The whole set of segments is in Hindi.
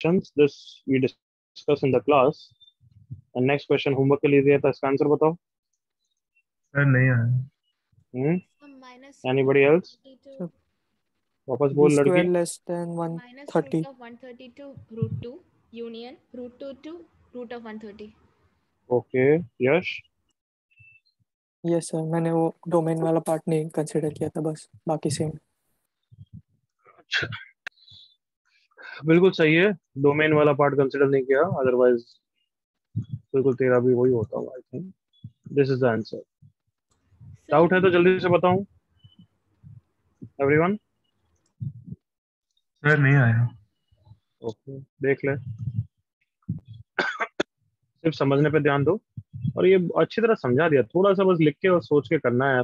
Questions this we discuss in the class. And next question homework के लिए दिया था, इसका आंसर बताओ। सर नहीं आया। हम्म minus एनीबॉडी एल्स? 132 वापस b बोल square लड़की। less than minus root 130. of 132 root 2 union root 2 to root of 130. Okay Yash. Yes sir, मैंने वो डोमेन वाला पार्ट नहीं कंसिडर किया था, बस बाकी सेम। बिल्कुल सही है, डोमेन वाला पार्ट कंसिडर नहीं किया, अदरवाइज बिल्कुल तेरा भी वही होता होगा। I think this is the answer. Doubt है तो जल्दी से बताऊं एवरीवन। सर नहीं आया। ओके देख ले, सिर्फ समझने पे ध्यान दो। और ये अच्छी तरह समझा दिया, थोड़ा सा बस लिख के और सोच के करना है।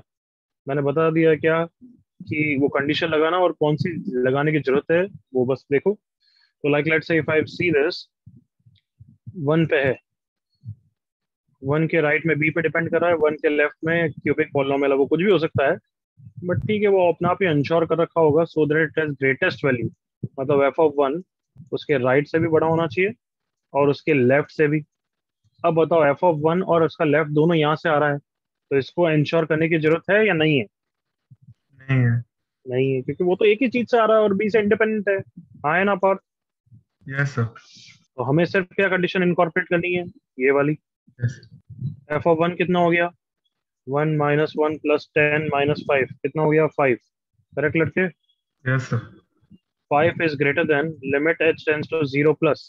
मैंने बता दिया क्या कि वो कंडीशन लगाना और कौन सी लगाने की जरूरत है वो बस देखो। तो like let's say if I see this, one पे है, वन के राइट में बी पे डिपेंड कर रहा है, वन के लेफ्ट में क्यूबिक पॉलिनोमियल है, वो कुछ भी हो सकता है। बट ठीक है, वो अपने आप ही इंश्योर कर रखा होगा so that it has greatest value, मतलब एफ ऑफ वन उसके राइट से भी बड़ा होना चाहिए और उसके लेफ्ट से भी। अब बताओ एफ ऑफ वन और उसका लेफ्ट दोनों यहाँ से आ रहा है, तो इसको इंश्योर करने की जरूरत है या नहीं है? नहीं है। नहीं है, क्योंकि वो तो एक ही चीज से आ रहा है और बी से इंडिपेंडेंट है। हाँ है ना पार्थ? Yes sir. तो हमें सिर्फ क्या कंडीशन इनकॉर्पोरेट करनी है, ये वाली। यस। एफ ऑफ वन कितना हो गया? वन माइनस वन प्लस 10 - 5 कितना हो गया? 5। करेक्ट लड़के? Yes sir. 5 is greater than limit h tends to 0 plus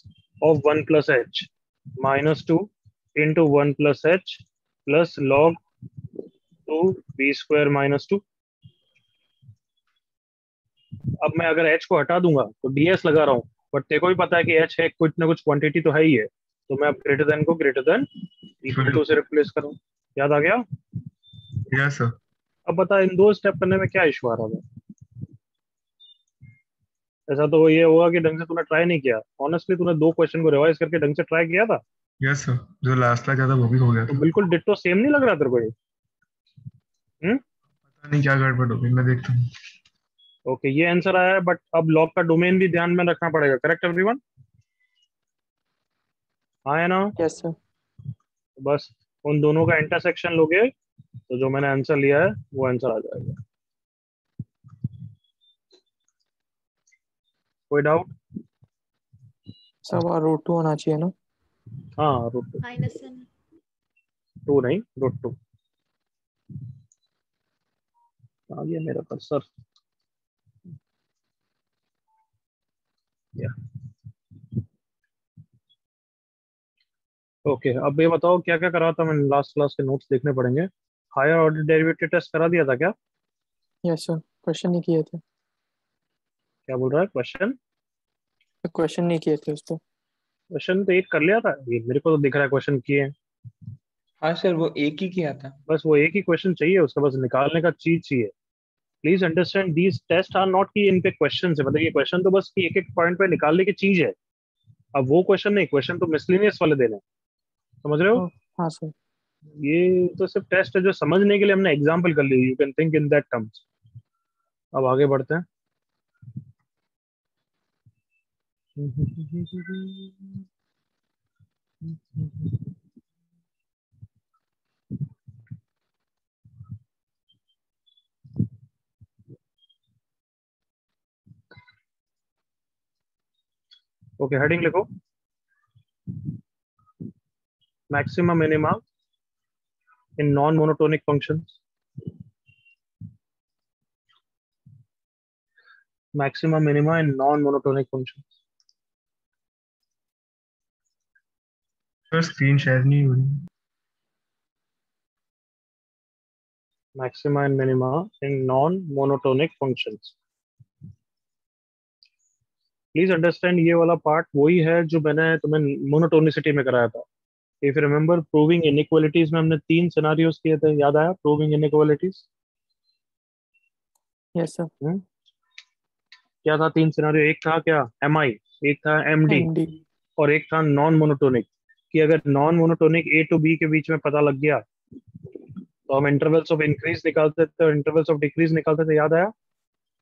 of 1 plus h minus 2 into 1 plus h plus log 2 b square minus 2। अब मैं अगर h को हटा दूंगा तो ds लगा रहा हूँ, बट तेरे को भी पता है कि h है, कुछ ना कुछ क्वांटिटी तो है ही है। तो मैं अब ग्रेटर देन को ग्रेटर देन इक्वल टू से रिप्लेस करूँ। याद आ गया? Yes sir. अब बता, इन दो स्टेप करने में क्या इशू आ रहा है? ऐसा तो ये हुआ कि ढंग से तूने ट्राई नहीं किया। ऑनेस्टली तूने दो क्वेश्चन को रिवाइज करके ढंग से ट्राई किया था? यस सर, जो लास्ट का था वो भी हो गया तो था। बिल्कुल डिट्टो सेम नहीं लग रहा तेरे को ये? पता नहीं क्या गड़बड़ हो गई, मैं देखता हूँ। ओके ये आंसर आया है, बट अब लॉग का डोमेन भी ध्यान में रखना पड़ेगा। Correct everyone? हाँ है ना? Yes sir. बस उन दोनों का इंटरसेक्शन लोगे तो जो मैंने आंसर लिया है वो आंसर आ जाएगा। कोई डाउट? सब रूट 2 होना चाहिए ना? हाँ रूट minus 1 टू नहीं, रूट 2 आ गया मेरा कर्सर। ओके अब ये बताओ क्या क्या करा था मैंने लास्ट क्लास के नोट्स देखने पड़ेंगे। हायर ऑर्डर डेरिवेटिव टेस्ट करा दिया था क्या? यस सर, क्वेश्चन नहीं किए थे। क्या बोल रहा है क्वेश्चन? क्वेश्चन नहीं किए थे उस पर। क्वेश्चन तो एक कर लिया था, ये मेरे को तो दिख रहा है क्वेश्चन किए हैं। हाँ सर, वो एक ही किया था। बस वो एक ही क्वेश्चन चाहिए, उसका बस निकालने का चीज चाहिए। Please understand these test are not की इन पे क्वेश्चन है, मतलब ये क्वेश्चन तो बस की एक एक पॉइंट पे निकालने की चीज है। अब वो क्वेश्चन नहीं, क्वेश्चन तो मिसलिनियस वाले देने हैं। समझ रहे हो? हाँ सर। ये तो सिर्फ टेस्ट है जो समझने के लिए हमने एग्जाम्पल कर ली, you can think in that terms. अब आगे बढ़ते हैं। ओके हेडिंग लिखो, maxima minima in non monotonic functions. Maxima minima in non monotonic functions. Sir screen share नहीं हो रही। Maxima and minima in non monotonic functions. Please understand ये वाला पार्ट वही है जो मैंने तुम्हें मोनोटोनिसिटी में कराया था। If you remember proving inequalities में हमने 3 सिनारियोस किए थे, याद आया? Proving inequalities. Yes sir. क्या था 3 सिनारियो? एक था क्या एम आई, एक था एम डी, एमडी। और एक था नॉन मोनोटोनिक। कि अगर non monotonic a to b के बीच में पता लग गया तो हम इंटरवल्स ऑफ इंक्रीज निकालते थे और इंटरवल्स ऑफ डिक्रीज निकालते थे। याद आया?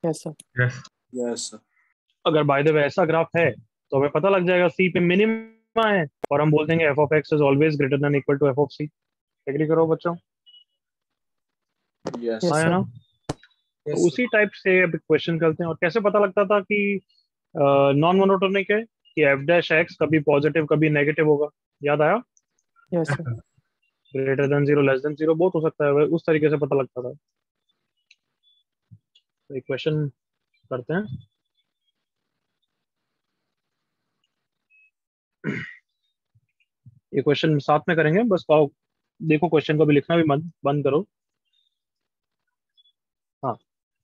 Yes sir. Yes. Yes sir. अगर बाय द वे ऐसा ग्राफ है तो हमें पता लग जाएगा सी पे मिनिमा है और हम बोल देंगे F of X is always greater than equal to F of C. Agree करो बच्चों? यस यस हाँ या सर। ना? तो उसी टाइप से अब क्वेश्चन करते हैं। और कैसे पता लगता था कि नॉन मोनोटोनिक है? कि एफ डैश एक्स कभी पॉजिटिव कभी नेगेटिव होगा। याद आया? Yes sir. Greater than zero less than zero बहुत हो सकता है, उस तरीके से पता लगता था। तो एक क्वेश्चन करते हैं। ये क्वेश्चन साथ में करेंगे, बस पाओ देखो क्वेश्चन को भी लिखना भी मत बंद करो। हाँ,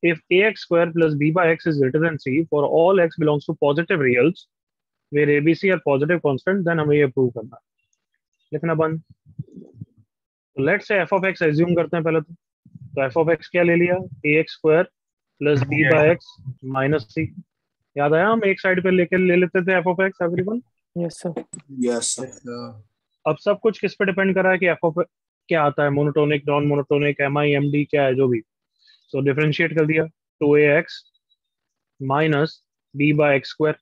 if ax square plus b by x is greater than c for all x belongs to positive reals where abc are positive constant, then हमें ये प्रूव करना है। लिखना बंद। तो लेट से f of x एज्यूम करते हैं पहले तो f of x क्या ले लिया? ax square plus b by x minus c। याद आया? हम एक साइड पे लेके ले लेते थे f of x everyone. Yes sir. Yes अब सब कुछ किस पे डिपेंड कर रहा है कि f of क्या आता है, monotonic non monotonic M I M D क्या है जो भी। तो डिफरेंशिएट कर दिया 2ax minus b by X square.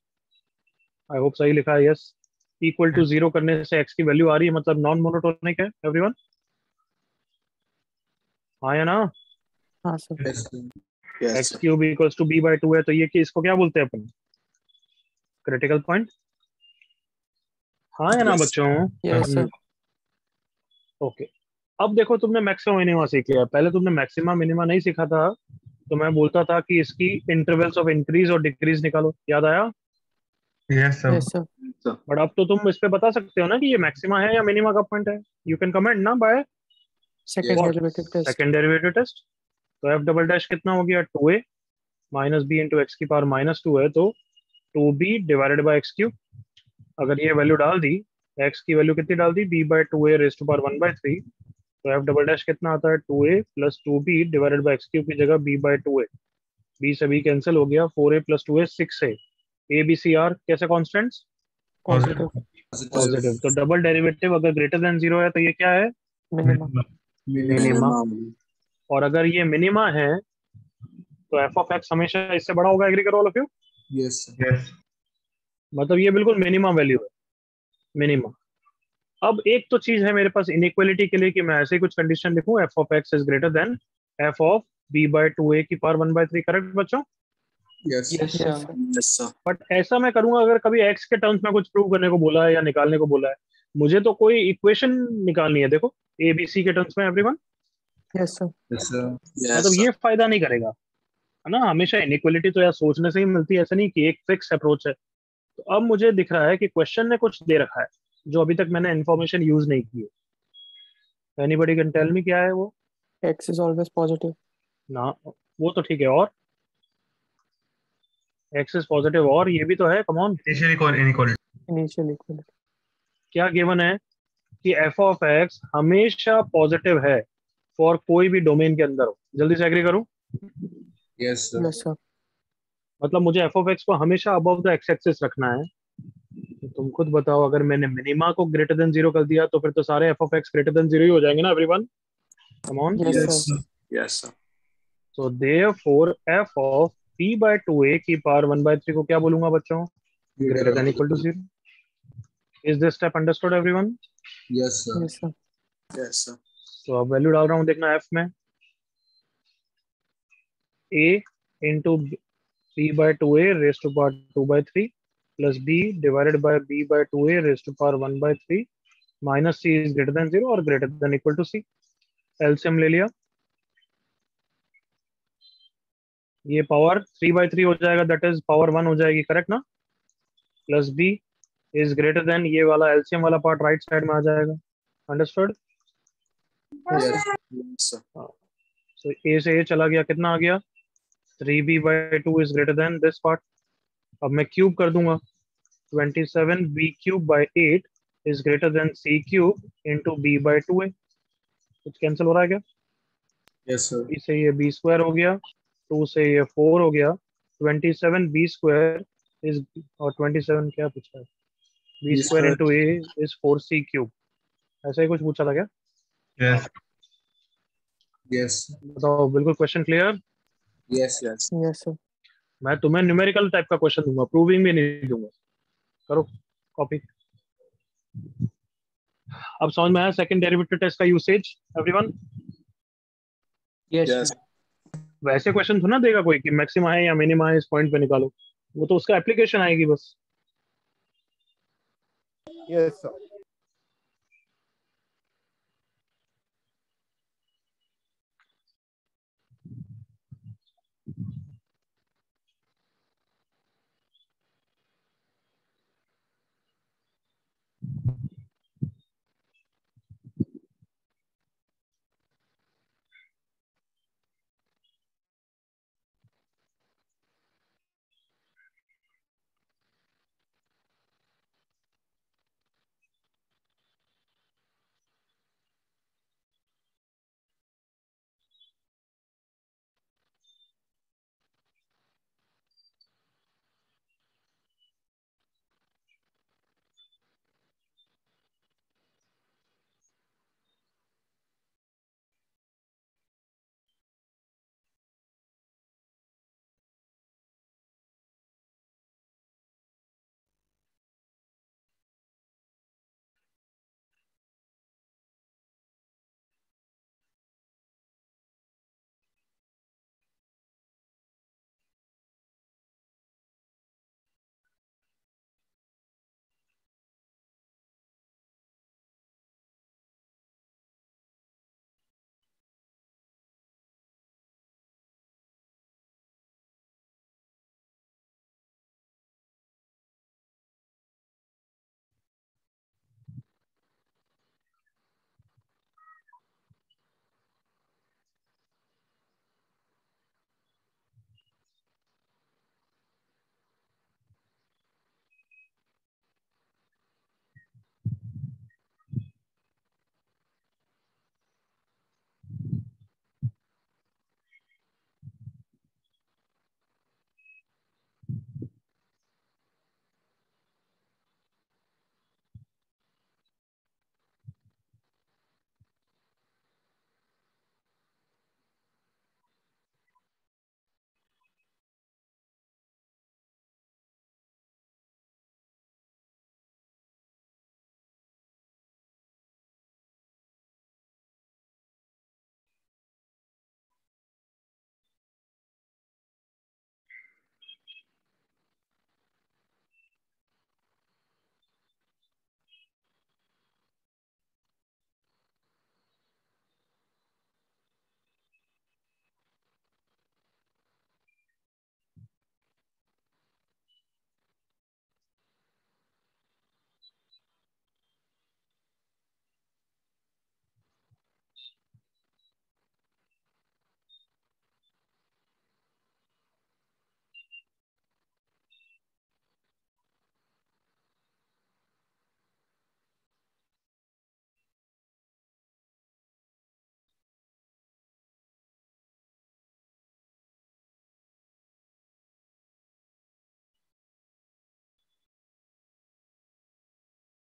I hope सही लिखा है। यस, इक्वल टू जीरो करने से x की वैल्यू आ रही है, मतलब नॉन मोनोटोनिक है एवरीवन। हाँ या ना? हाँ sir. Yes X cube equals to b by two है, तो ये इसको क्या बोलते हैं अपन? Critical point. हाँ या ना बच्चों? Yes sir. ओके। अब देखो तुमने मैक्सिमा मिनिमा सीख लिया। पहले तुमने मैक्सिमा मिनिमा नहीं सीखा था, तो मैं बोलता था कि इसकी इंटरवल्स ऑफ इंक्रीज और डिक्रीज निकालो। याद आया? Yes sir. Yes sir. But अब तो तुम इस पे बता सकते हो ना कि ये मैक्सिमा है या मिनिमा का पॉइंट है। यू कैन कमेंट ना by second derivative test. Second derivative test. तो एफ डबल डैश कितना हो गया? 2a minus B into X की पावर माइनस टू है, तो 2b divided by X cube. अगर ये वैल्यू डाल दी, एक्स की वैल्यू कितनी डाल दी? b by two A raise to power 1/3। तो एफ डबल डैश कितना आता है? 2a plus 2b divided by X cube की जगह b by two A. B से बी कैंसिल हो गया, 4a plus 2a 6a। A B C R कैसे कॉन्स्टेंट्स? पॉजिटिव। पॉजिटिव। तो डबल डेरिवेटिव अगर ग्रेटर देन जीरो है तो ये क्या है? मिनिमम। मिनिमा। और अगर ये मिनिमा है तो एफ ऑफ एक्स हमेशा इससे बड़ा होगा। एग्री करो all of you? Yes yes मतलब ये बिल्कुल मिनिमा वैल्यू है, मिनिमा। अब एक तो चीज है मेरे पास इनइक्वालिटी के लिए कि मैं ऐसे ही कुछ कंडीशन लिखूं, F of X is greater than F of B by two A की पावर 1/3। करेक्ट बच्चों? Yes yes yes sir. Sir. Sir but ऐसा मैं करूंगा अगर कभी एक्स के टर्म्स में कुछ प्रूव करने को बोला है या निकालने को बोला है, मुझे तो कोई इक्वेशन निकालनी है। देखो ए बी सी के टर्म्स में everyone, yes sir. Yes sir मतलब ये फायदा नहीं करेगा, है ना? हमेशा इनइक्वालिटी तो यार सोचने से ही मिलती है, ऐसा नहीं कि एक फिक्स अप्रोच है। तो अब मुझे दिख रहा है कि क्वेश्चन ने कुछ दे रखा है जो अभी तक मैंने इन्फॉर्मेशन यूज नहीं की है। एनीबडी कैन टेल मी क्या है वो? X is always positive. ना, वो तो ठीक है। और एक्स इज पॉजिटिव, और ये भी तो है, come on. Initial inequality. Initial equality. क्या गिवन है कि एफ ऑफ एक्स हमेशा पॉजिटिव है फॉर कोई भी डोमेन के अंदर हो। जल्दी से एग्री करूं? Yes sir yes sir. मतलब मुझे एफ ऑफ एक्स को हमेशा अबव द एक्स एक्सिस रखना है। तो तुम खुद बताओ, अगर मैंने मिनिमा को ग्रेटर देन जीरो कर दिया तो फिर तो सारे F of X greater than zero ही हो जाएंगे ना everyone? Come on. Yes yes sir. Yes sir so therefore F of p by two A की पावर 1/3 को क्या बोलूंगा बच्चों? Greater than equal to zero. Is this step understood everyone? Yes sir yes sir. Yes sir तो अब वैल्यू डाल रहा हूँ, देखना एफ में a into b by two A raise to power 2/3 plus b divided by b by two A raise to power 1/3 minus c is greater than zero और greater than equal to c। LCM ले लिया, ये पावर 3/3 हो जाएगा, दैट इज पावर 1 हो जाएगी। करेक्ट ना? Plus b is greater then, ये वाला एलसीएम वाला पार्ट राइट साइड में आ जाएगा। Understood? Yes sir so a से a चला गया, कितना आ गया? 3b/2 is greater then this part. अब मैं क्यूब कर दूंगा, 27b³ by 8 is greater then c³ into b/2a। कुछ कैंसिल हो रहा है क्या? यस सर b से ये b स्क्वायर हो गया, 2 से ये 4 हो गया, 27b स्क्वायर इज, और 27 क्या पूछा है? b square into a is 4c³। ऐसा ही कुछ पूछा था क्या? यस यस बताओ, बिल्कुल question clear? Yes yes yes sir. मैं तुम्हें न्यूमेरिकल टाइप का क्वेश्चन दूंगा, प्रूविंग भी नहीं दूंगा। करो कॉपी। अब समझ में आया सेकंड डेरिवेटिव टेस्ट का usage everyone? Yes Yes. Sir. वैसे क्वेश्चन थोड़ा ना देगा कोई कि मैक्सिमा है या मिनिमा है, इस पॉइंट पे निकालो। वो तो उसका एप्लीकेशन आएगी बस। Yes, sir.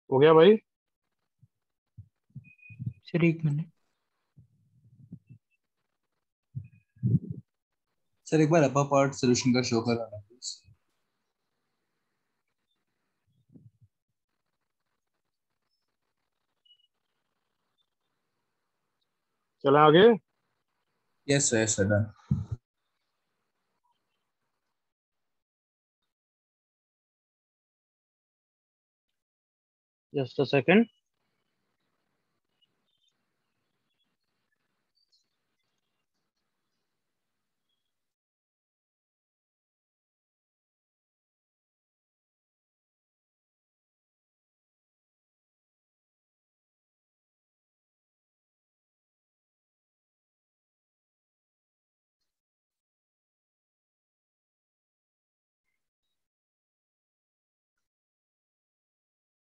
हो गया भाई? सर एक मिनट। सर एक बार अपर पार्ट सोल्यूशन का शो कराना प्लीज। चला आगे। Yes sir done. Just a second.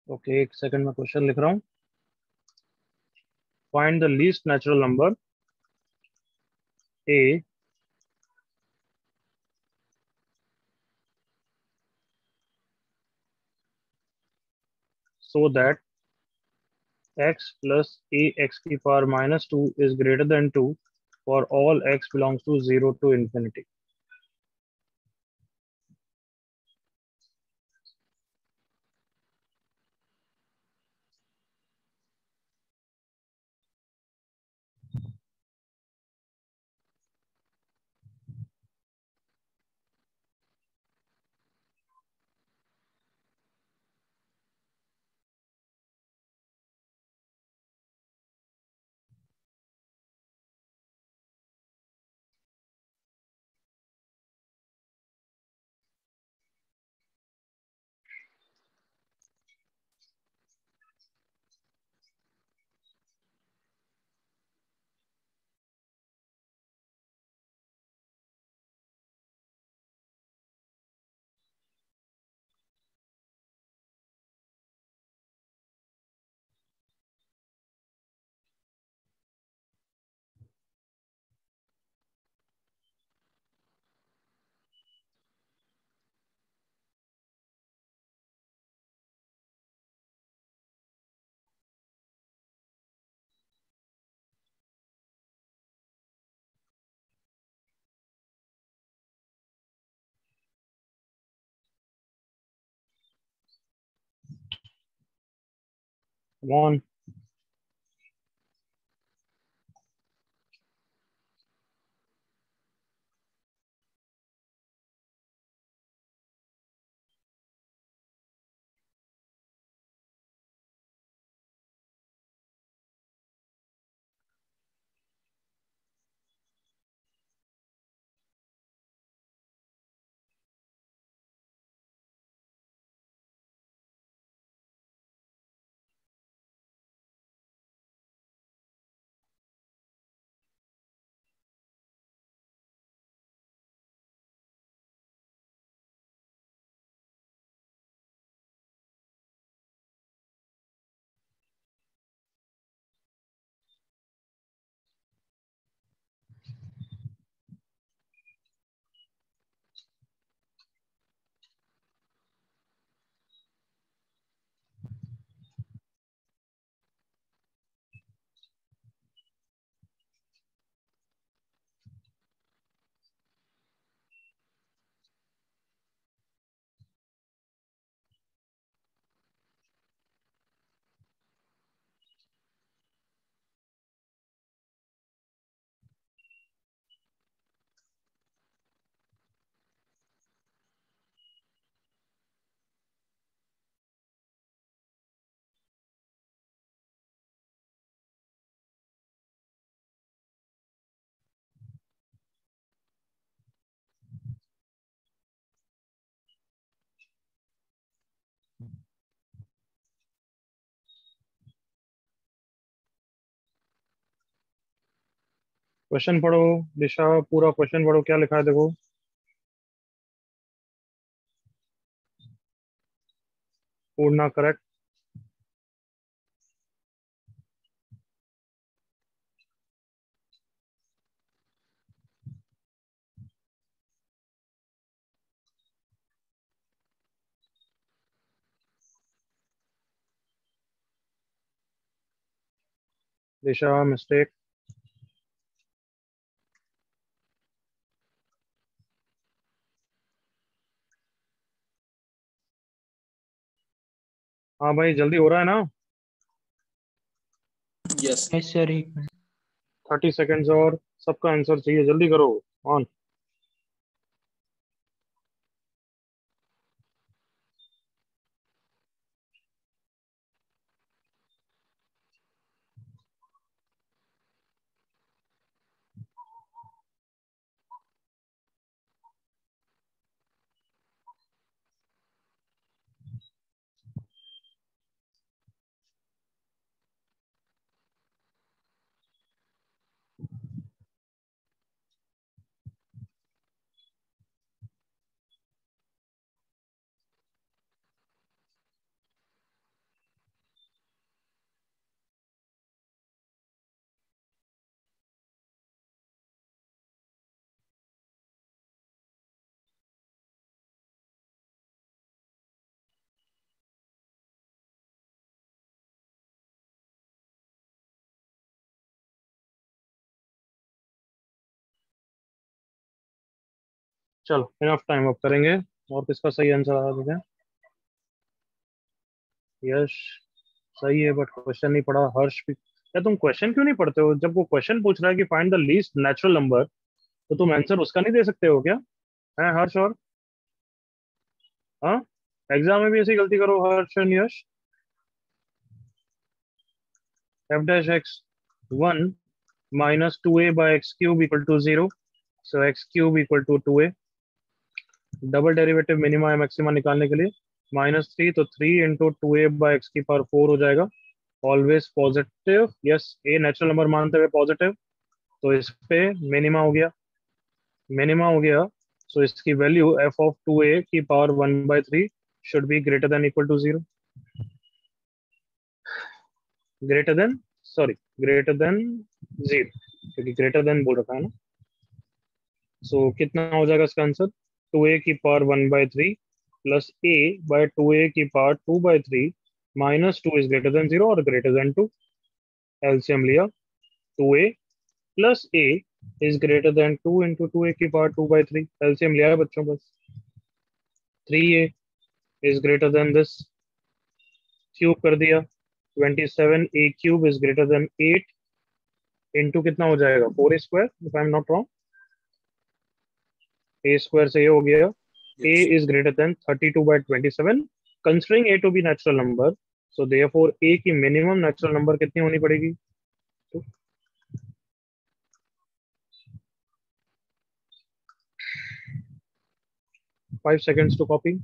Okay, एक सेकंड में क्वेश्चन लिख रहा हूँ। Find the least natural number a so that x plus ax की power -2 is greater than 2 for all x belongs to 0 to infinity। Come on. Question पढ़ो दिशा, पूरा क्वेश्चन पढ़ो, क्या लिखा है देखो। पूर्ण करेक्ट। दिशा मिस्टेक। हाँ भाई जल्दी हो रहा है ना। Yes yes sir, 1 minute. 30 seconds और सबका आंसर चाहिए, जल्दी करो। ऑन। चलो इनफ टाइम अप करेंगे। और किसका सही आंसर आया देखें। यश सही है, बट क्वेश्चन नहीं पढ़ा। हर्ष भी। या तुम क्वेश्चन क्यों नहीं पढ़ते हो? जब वो क्वेश्चन पूछ रहा है कि find the least natural number, तो तुम आंसर उसका नहीं दे सकते हो क्या? है हर्ष? और हाँ, एग्जाम में भी ऐसी गलती करो हर्ष और Yash. F dash X 1 minus 2a by X cube equal to 0। So X cube equal to 2a। Double derivative minima या मैक्सिमा निकालने के लिए -3, तो 3 इंटू 2a बाई एक्स की पावर 4 हो जाएगा। Always positive. Yes, a natural number मानते हुए पॉजिटिव, तो इस पे मिनिमा हो गया। मिनिमा हो गया, सो इसकी वैल्यू f ऑफ 2a की power 1/3 should be greater than equal to 0। Greater than, sorry, greater than 0, क्योंकि ग्रेटर देन बोल रखा है ना। सो कितना हो जाएगा इसका आंसर? 2a की power 1/3 plus a bye 2a की power 2/3 minus 2 is greater than 0 और ग्रेटर देन 2। एलसीएम लिया, 2a plus a is greater then 2 into 2a की पावर 2/3। एलसीएम लिया है बच्चों बस। 3a is greater then this, cube कर दिया, 27 a cube is greater than 8 into कितना हो जाएगा 4a square if I am not wrong. a square से ये हो गया a is greater than 32/27 considering a to be natural number, so therefore a की minimum natural number कितनी होनी पड़ेगी? 5 seconds to copy.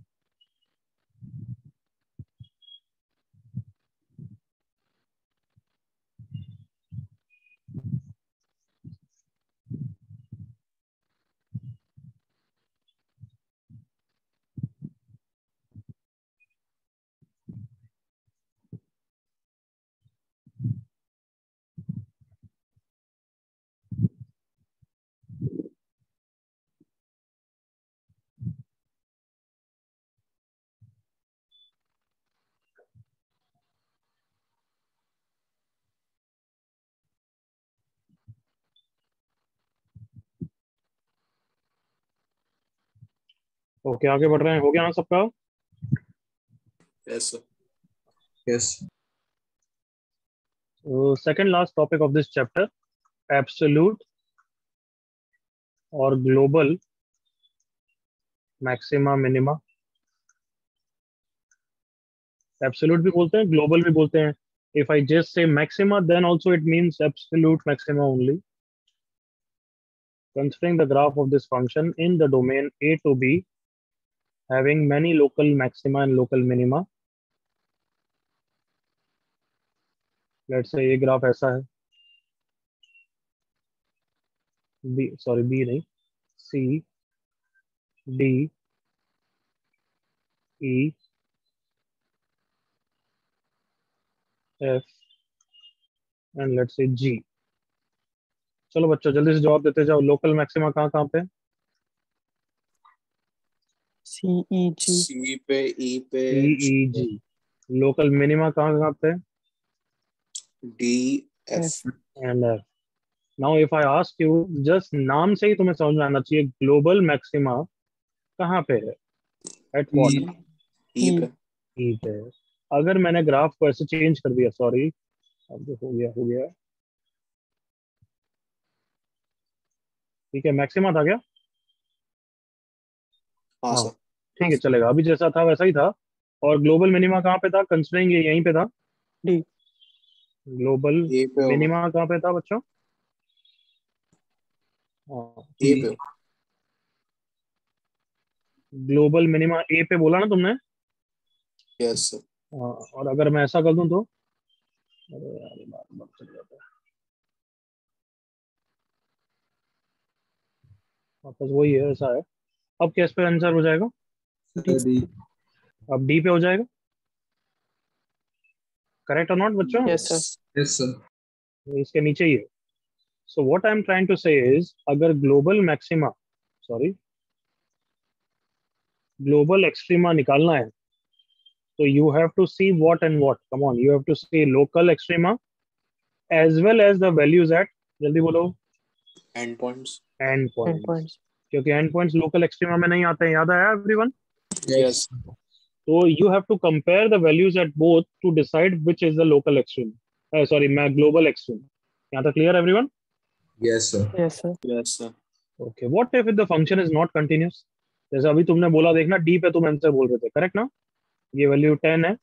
ओके आगे बढ़ रहे हैं, हो गया ना सबका? Yes, sir. Yes. So second last topic of this chapter, absolute और global maxima minima. Absolute भी बोलते हैं, global भी बोलते हैं. If I just say maxima, then also it means absolute maxima only. Considering the graph of this function in the domain A to B, having many local maxima and local minima. Let's say ये ग्राफ ऐसा है, B नहीं, C, D, E, F and let's say G. चलो बच्चों जल्दी से जवाब देते जाओ. लोकल मैक्सिमा कहाँ कहाँ पे? CEG. C पे, E पे, CEG. लोकल मिनिमा कहाँ कहाँ पे? D, F. And F. Now if I ask you, just नाम से ही तुम्हें समझ में आना चाहिए ग्लोबल मैक्सिमा कहाँ पे है? At what? E पे. E पे. अगर मैंने ग्राफ को ऐसे चेंज कर दिया, सॉरी, अब हो गया, ठीक है, मैक्सिमा था क्या? हाँ हाँ सर. ठीक है, चलेगा. अभी जैसा था वैसा ही था. और ग्लोबल मिनिमा कहाँ पे था? कंसिडरिंग ये यहीं पे था. D. ग्लोबल A पे होगा. मिनिमा कहाँ पे था बच्चों? A पे. ग्लोबल मिनिमा ए पे बोला ना तुमने? Yes, sir. और अगर मैं ऐसा कर दूं तो, अरे यार ये बात चल जाता है, वापस वही है, ऐसा है. अब किस पे आंसर हो जाएगा? D. अब डी पे हो जाएगा. करेक्ट और नॉट बच्चों? Yes, sir. Yes, sir. इसके नीचे ही है. So what I am trying to say is, अगर global maxima, sorry, global extrema निकालना है तो you have to see what and what. Come on, you have to see local extrema as well as the values at, जल्दी बोलो, End points. End points. Endpoints. क्योंकि एंड पॉइंट्स लोकल एक्सट्रीमा में नहीं आते हैं. याद आया everyone? Yes. So you have to compare the values at both to decide which is the local extreme. Sorry, global extreme. यहाँ तक clear everyone? Yes, sir. Yes, sir. Yes, sir. Okay. What if the function is not continuous? जैसे अभी तुमने बोला, देखना D पे तुम आंसर बोल रहे थे, करेक्ट ना? ये वैल्यू 10 है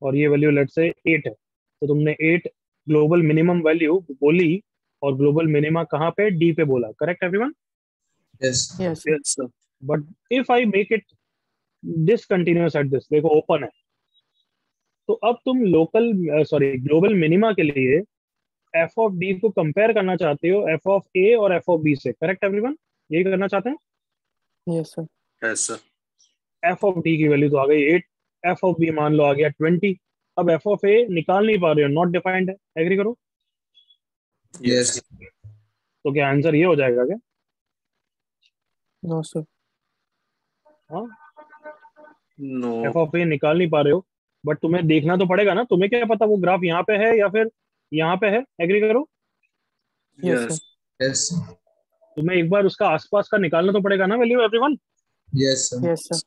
और ये वैल्यू लेट्स से 8 है. तो तुमने 8 ग्लोबल मिनिमम वैल्यू बोली और ग्लोबल मिनिमा कहाँ पे? D पे बोला, correct everyone? Yes. Yes, sir. Yes, sir. But if I make it discontinuous at this, देखो ओपन है, तो अब तुम ग्लोबल मिनिमा के लिए एफ ऑफ डी को कंपेयर करना चाहते हो एफ ऑफ ए और एफ ऑफ बी से, करेक्ट एवरीवन? यही करना चाहते हैं. Yes, sir. Yes, sir. F of D की वैल्यू तो आ गई 8, एफ ऑफ बी मान लो आ गया 20. अब एफ ऑफ ए निकाल नहीं पा रहे हो, नॉट डिफाइंड है. एग्री करो. Yes. तो क्या आंसर ये हो जाएगा क्या? No, sir. हाँ, No. एफ ऑफ ए निकाल नहीं पा रहे हो, बट तुम्हें देखना तो पड़ेगा ना. तुम्हें क्या पता वो ग्राफ यहाँ पे है या फिर यहाँ पे है? एग्री करो. Yes, Yes. sir. Yes, sir. तुम्हें एक बार उसका आसपास का निकालना तो पड़ेगा ना value everyone. Yes, sir. Yes, sir.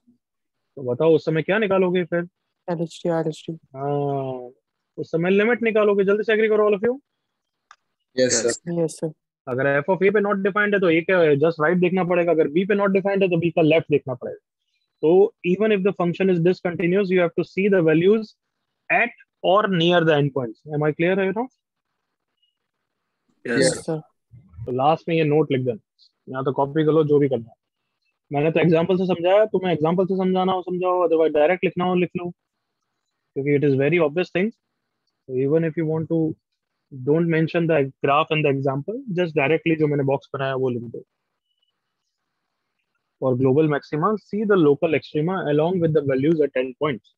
तो बताओ उस समय क्या निकालोगे फिर? LHT, RHT. हाँ, उस समय लिमिट निकालोगे। जल्दी से एग्री करो all of you. Yes, sir. Yes sir. अगर एफ ऑफ ए पे नॉट डिफाइंड है तो ए का जस्ट राइट देखना पड़ेगा, अगर बी पे नॉट डिफाइंड है तो बी का लेफ्ट देखना पड़ेगा। तो even if the function is discontinuous you have to see the values at or near the endpoints. Am I clear right now? Yes, yes sir. Sir. तो लास्ट में ये नोट लिख देना, या तो कॉपी कर लो, जो भी करना है। मैंने तो एग्जांपल से समझाया, तुम्हें एग्जांपल से समझाना हो समझाओ, अदरवाइज डायरेक्ट लिखना हो लिख लो, क्योंकि it is very obvious thing. So even if you want to, don't mention the graph and the example, just directly जो मैंने बॉक्स बनाया वो लिख दो। For global maxima, see the local extrema along with the values at endpoints.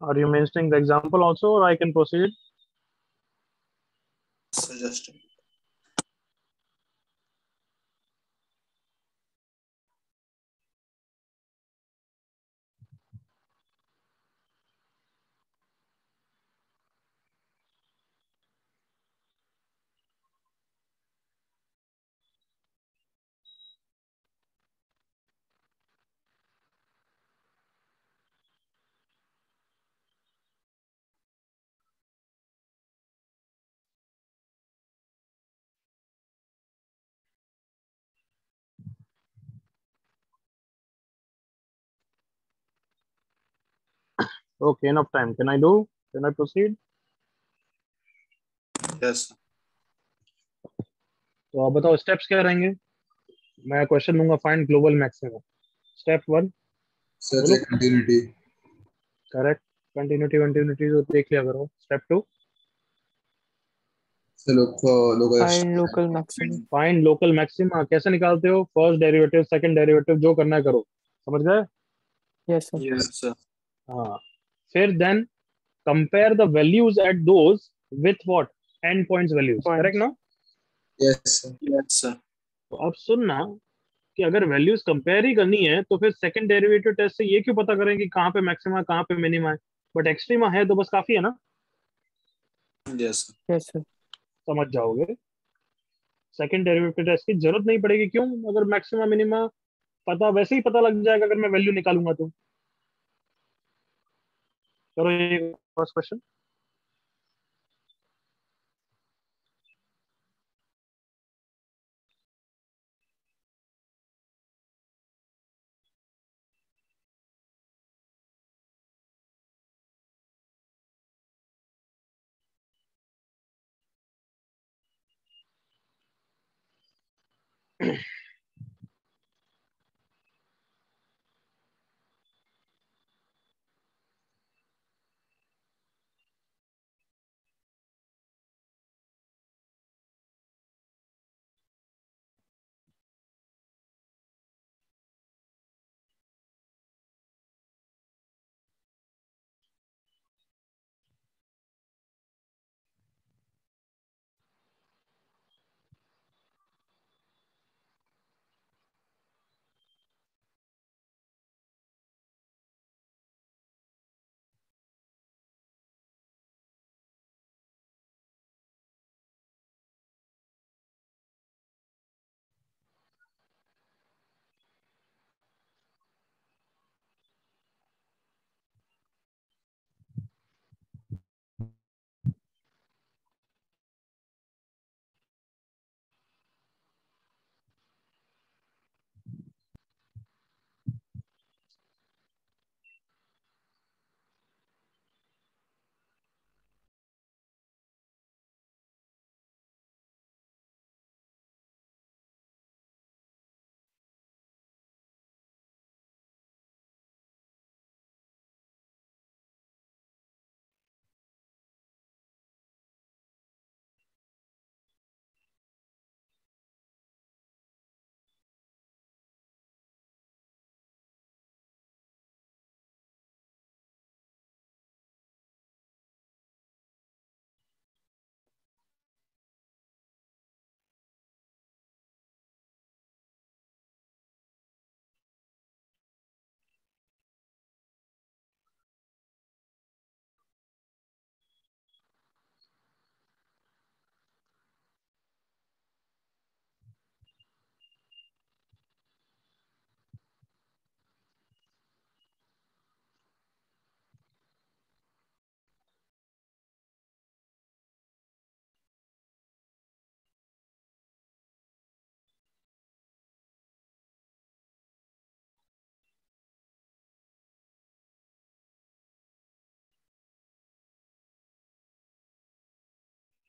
Are you mentioning the example also, or I can proceed? Suggest. Okay, enough time. Can I do? Can I proceed? Yes. तो आप बताओ स्टेप्स क्या रहेंगे। मैं क्वेश्चन दूंगा, find global maximum. Step one, Sir, बोलो। check continuity. Correct. Continuity continuity तो देख लिया करो। Step two, Sir, look for local. Find local maximum. Find local maxima. कैसे निकालते हो? फर्स्ट डेरिवेटिव, सेकंड डेरिवेटिव, जो करना है करो। समझ गए? Yes sir. Yes, sir. हाँ। फिर then compare the values at those with what? End points values. Correct ना? Yes, sir. Yes, sir. तो अब सुनना कि अगर वैल्यूज कंपेयर ही करनी है तो फिर सेकंड डेरिवेटिव टेस्ट से ये क्यों पता करें कि कहाँ पे मैक्सिमा कहाँ पे मिनिमा है? बट एक्सट्रीमा है तो बस काफी है ना। Yes, sir. Yes sir. समझ जाओगे। सेकंड डेरिवेटिव टेस्ट की जरूरत नहीं पड़ेगी। क्यों? अगर मैक्सिमा मिनिमा पता वैसे ही पता लग जाएगा अगर मैं वैल्यू निकालूंगा तो। चलो ये फर्स्ट क्वेश्चन।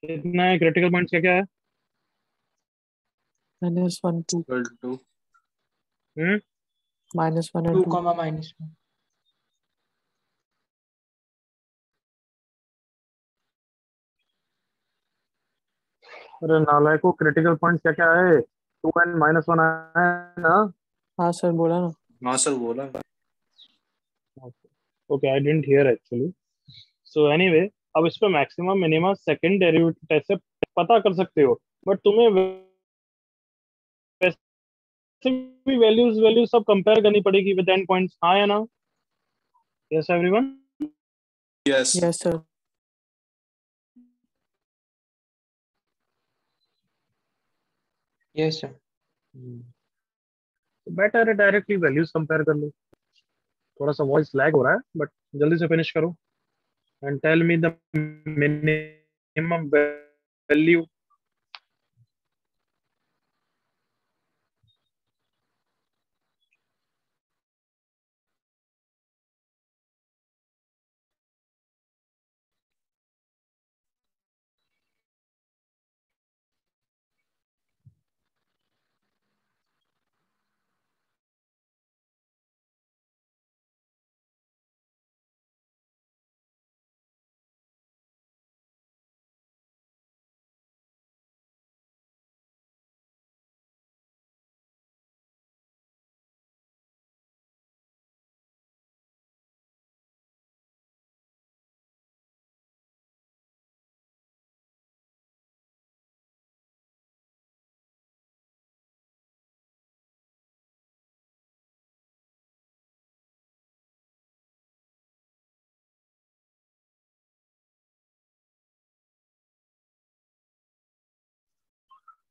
कितना है क्रिटिकल पॉइंट्स क्या क्या है? -1 2 equal to हम्म -1 2, and 2 -1. अरे नालायक को क्रिटिकल पॉइंट्स क्या क्या है? 2 and -1 है ना? हाँ सर बोला ना। हाँ सर बोला। Okay, I didn't hear actually. So anyway, अब इस पे maximum minimum second derivative test से पता कर सकते हो, बट तुम्हें वैसे भी वैल्यूज वैल्यूज सब कंपेयर करनी पड़ेगी विद एंड पॉइंट्स, हाँ या ना? Yes everyone? Yes yes sir. Yes, sir. Better है डायरेक्टली वैल्यूज कंपेयर कर लो। थोड़ा सा वॉइस लैग हो रहा है, बट जल्दी से फिनिश करो and tell me the minimum value.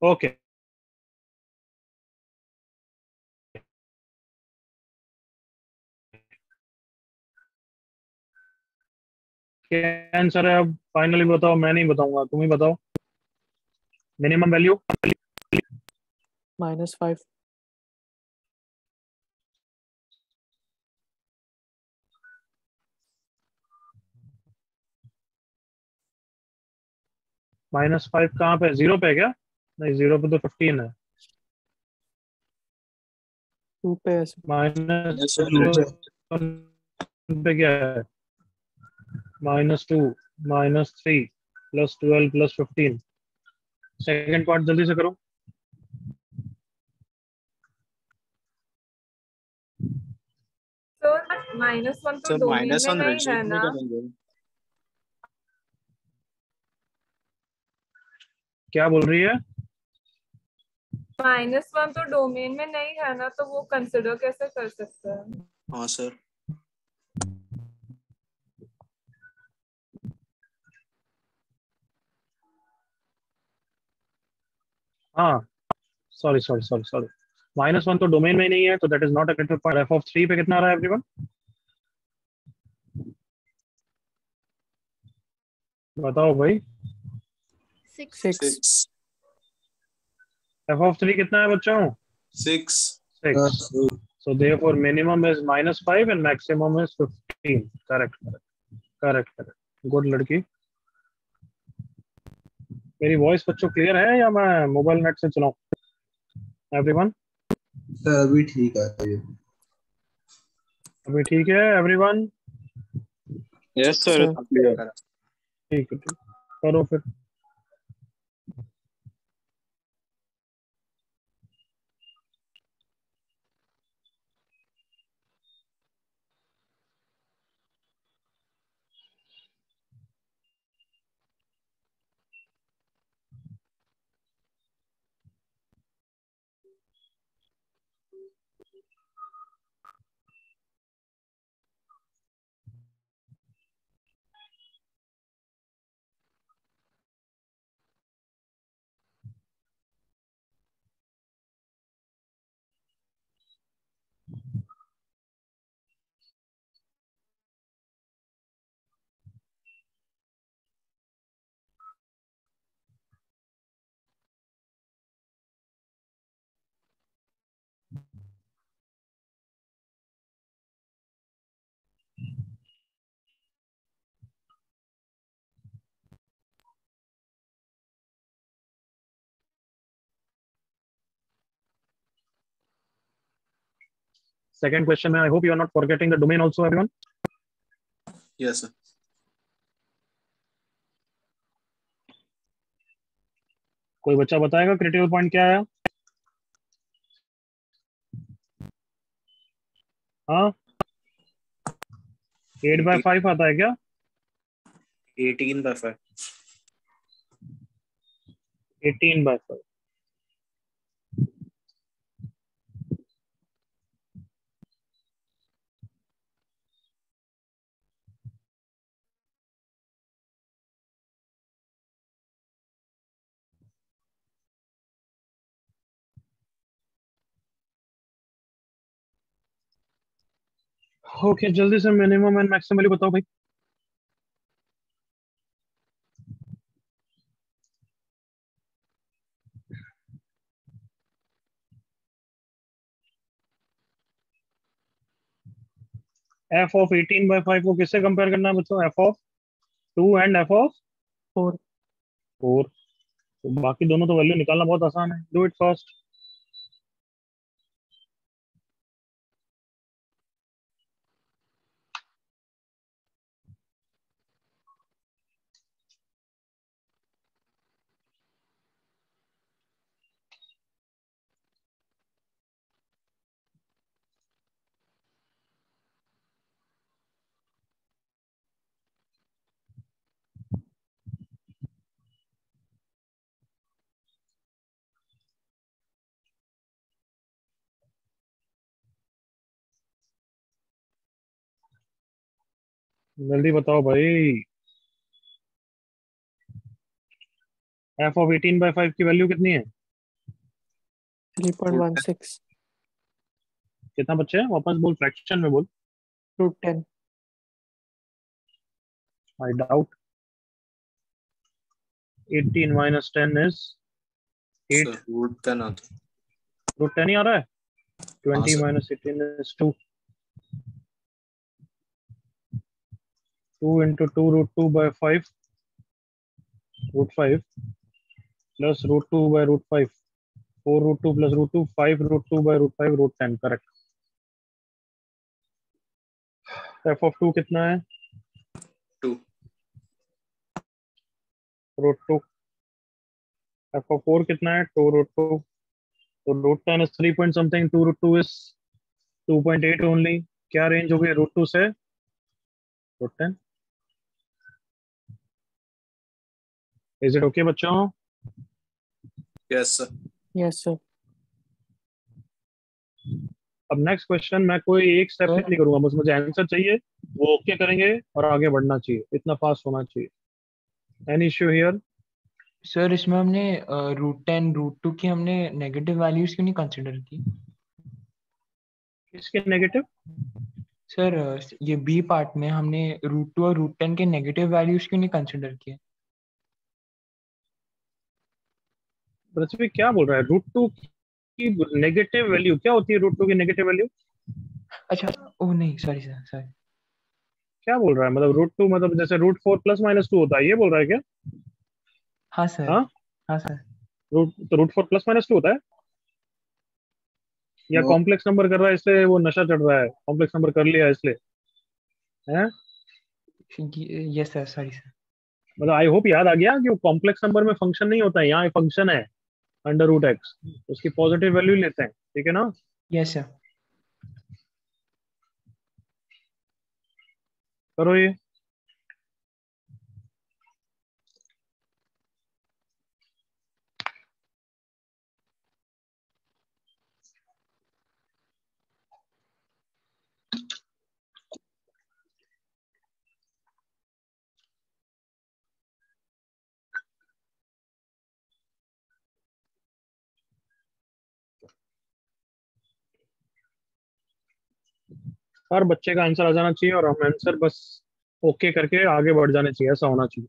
Okay, क्या आंसर है? अब फाइनली बताओ, मैं नहीं बताऊंगा, तुम ही बताओ मिनिमम वैल्यू। -5 -5 कहाँ पे? जीरो पे है क्या? नहीं, जीरो पे तो 15 है। 2 पे है सर। माइनस यस सर 2 पे। पे क्या है? -2, -3, +12, +15। सेकेंड पार्ट जल्दी से करो। तो -1 तो सर डोमेन में -1 नहीं है रिजेक्ट नहीं ना? करेंगे। क्या बोल रही है? -1 तो डोमेन में नहीं है ना, तो वो कंसिडर कैसे कर सकते हैं? हाँ सर। हाँ, सॉरी सॉरी सॉरी सॉरी, -1 तो डोमेन में ही नहीं है, तो that is not a critical point. f(3) पे कितना आ रहा है एवरीवन? बताओ भाई। 6. 6 6 f(3) कितना है बच्चों? 6 6। So therefore minimum is -5 and maximum is 15. Correct, correct, correct, correct. Good लड़की। मेरी वॉइस बच्चों क्लियर है या मैं मोबाइल नेट से चलाऊं? एवरीवन? सर अभी ठीक है ये। अभी ठीक है everyone? Yes sir sir. Clear. ठीक है, ठीक। करो फिर। Second question में I hope you are not forgetting the domain also, everyone. Yes, sir. कोई बच्चा बताएगा क्रिटिकल पॉइंट क्या है? हाँ, 8/5 आता है क्या? 18/5. 18/5. ओके, जल्दी से मिनिमम एंड मैक्सिमम वैल्यू बताओ भाई. f ऑफ 18/5 को किससे कंपेयर करना है बच्चों? f of 2 and f of 4 4. तो बाकी दोनों तो वैल्यू निकालना बहुत आसान है. Do it first. जल्दी बताओ भाई. f ऑफ 18/5 की वैल्यू कितनी है? 3.16 कितना बच्चे हैं? वापस बोल, फ्रैक्शन में बोल. √10 I doubt. 18 minus 10 is 8. Sir, √10 आता है. √10 ही आ रहा है. 20 sir. minus 18 is 2. 2 into 2 √2/5. √5 plus √2/5. 4 √2 plus √2. 5 √2/5 √10. Correct. f of 2 कितना है? 2. √2. f of 4 कितना है? 2 √2. तो √10 is 3 point something. 2 √2 is 2.8 only. क्या रेंज हो गई √2 से √10? Is it okay बच्चों? Yes, sir. यस सर अब नेक्स्ट क्वेश्चन मैं कोई एक स्टेप सर नहीं करूंगा, बस मुझे आंसर चाहिए, वो ओके करेंगे और आगे बढ़ना चाहिए. इतना फास्ट होना चाहिए. Any issue here? सर इसमें हमने √10 √2 की हमने नेगेटिव वैल्यूज क्यों नहीं कंसिडर की? इसके नेगेटिव? सर ये बी पार्ट में हमने √2 और √10 के नेगेटिव वैल्यूज क्यों नहीं कंसिडर किए? पृथ्वी क्या बोल रहा है? √2 की नेगेटिव वैल्यू क्या होती है? √2 की नेगेटिव वैल्यू अच्छा, ओ नहीं, सॉरी सर, सॉरी. क्या बोल रहा है? मतलब √2 मतलब जैसे √4 +-2 होता है, ये बोल रहा है क्या? हाँ सर. हाँ, हाँ सर. तो √4 +-2 होता है, या No. कॉम्प्लेक्स नंबर कर रहा है इसलिए वो नशा चढ़ रहा है? कॉम्प्लेक्स नंबर कर लिया इसलिए है? Yes sir, sorry sir. मतलब आई होप याद आ गया कि वो कॉम्प्लेक्स नंबर में फंक्शन नहीं होता है, यहाँ फंक्शन है √x. उसकी पॉजिटिव वैल्यू लेते हैं, ठीक है ना? Yes sir. करो ये. हर बच्चे का आंसर आ जाना चाहिए और हम आंसर बस ओके करके आगे बढ़ जाने चाहिए, ऐसा होना चाहिए.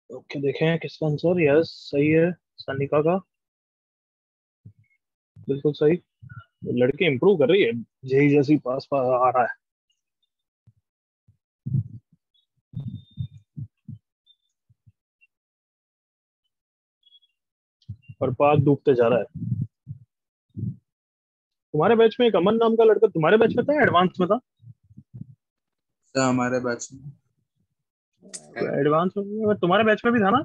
ओके, देखें किसका आंसर। यस, सही है, सनिका का। बिल्कुल सही। लड़की इंप्रूव कर रही है, जेई जैसी पास पास आ रहा है। और पास डूबते जा रहा है। तुम्हारे बैच में एक अमन नाम का लड़का तुम्हारे बैच में था, एडवांस में था? सर हमारे बैच में। एडवांस में तुम्हारे बैच में भी था ना?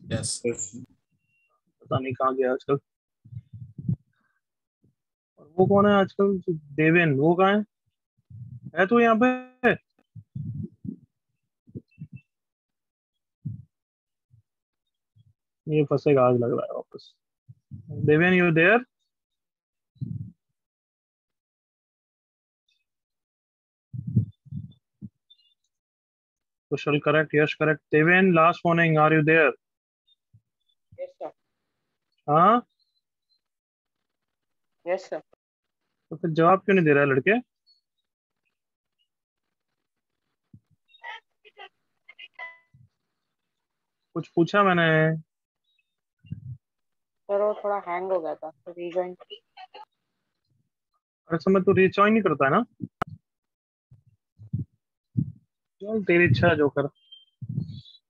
यस। पता नहीं कहाँ गया आजकल। और वो कौन है आजकल, देवेन, वो कहाँ है तो यहाँ पे? ये फंसेगा आज लग रहा है वापस। Deven, you there? Kushal correct, Yash correct. Deven, last morning, are you there? Yes, sir. हाँ, Yes, sir. तो फिर जवाब क्यों नहीं दे रहा है लड़के? कुछ पूछा मैंने। सर वो थोड़ा हैंग हो गया था तो रीजॉइन। हर समय तो रिजॉइन नहीं करता है ना। चल, तेरी इच्छा है जो कर।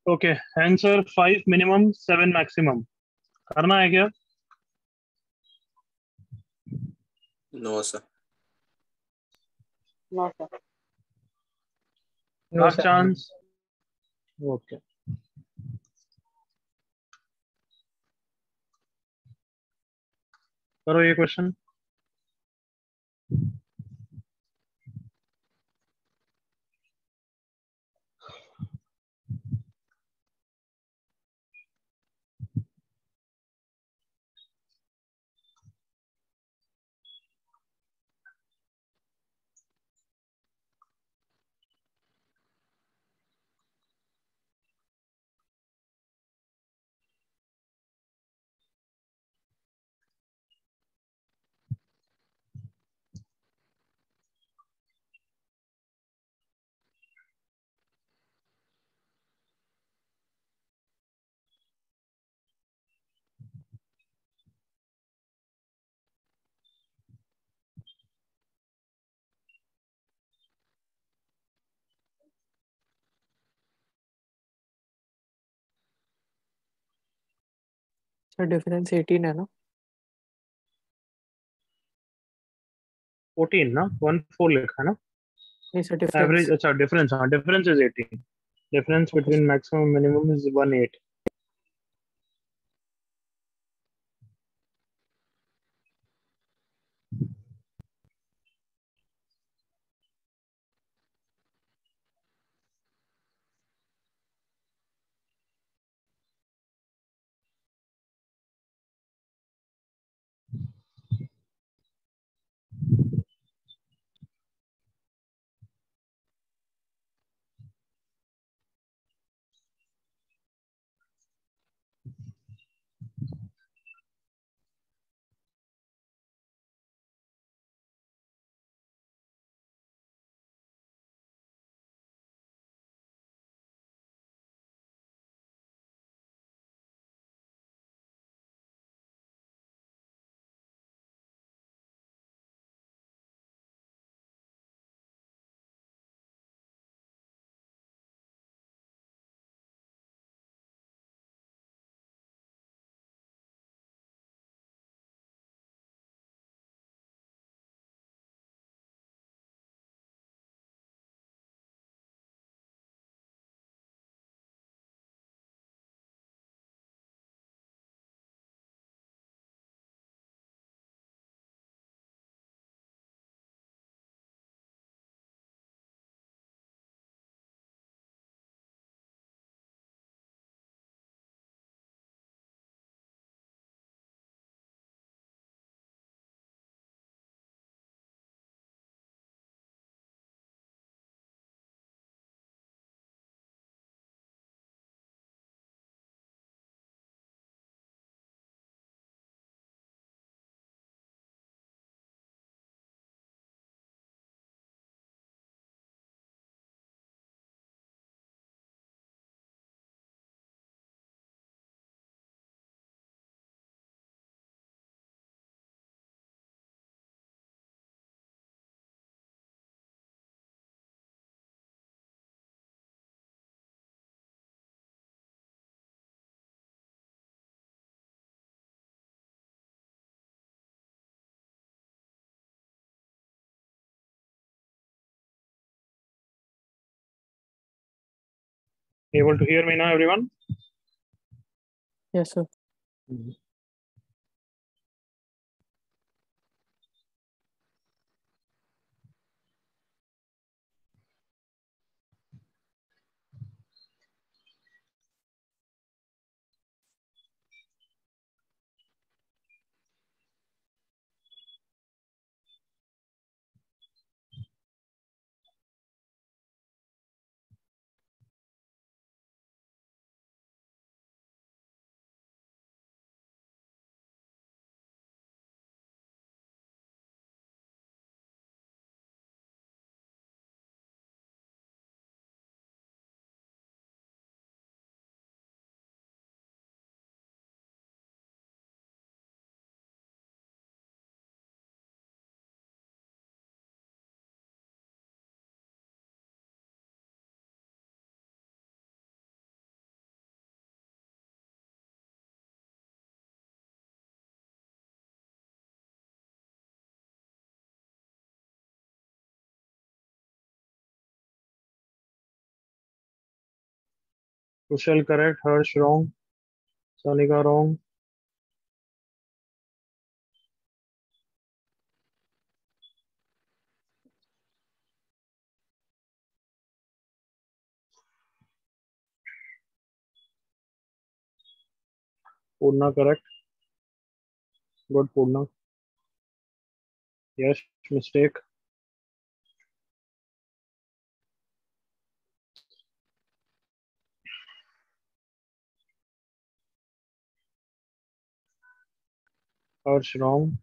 Okay, answer 5 minimum 7 maximum. करना है क्या? No sir. No sir. No last sir. Chance. Okay, करो ये क्वेश्चन। सर डिफरेंस 18 है ना? 14 ना, 1 4 लिखा है ना? नहीं सर, एवरेज, डिफरेंस। अच्छा डिफरेंस, हाँ difference is 18। Difference okay between maximum minimum is 1 8। Able to hear me now, everyone? Yes, sir. Kushal correct, Harsh wrong, Sanika wrong. Purna correct. Good Purna. Yes, mistake. Harsh wrong.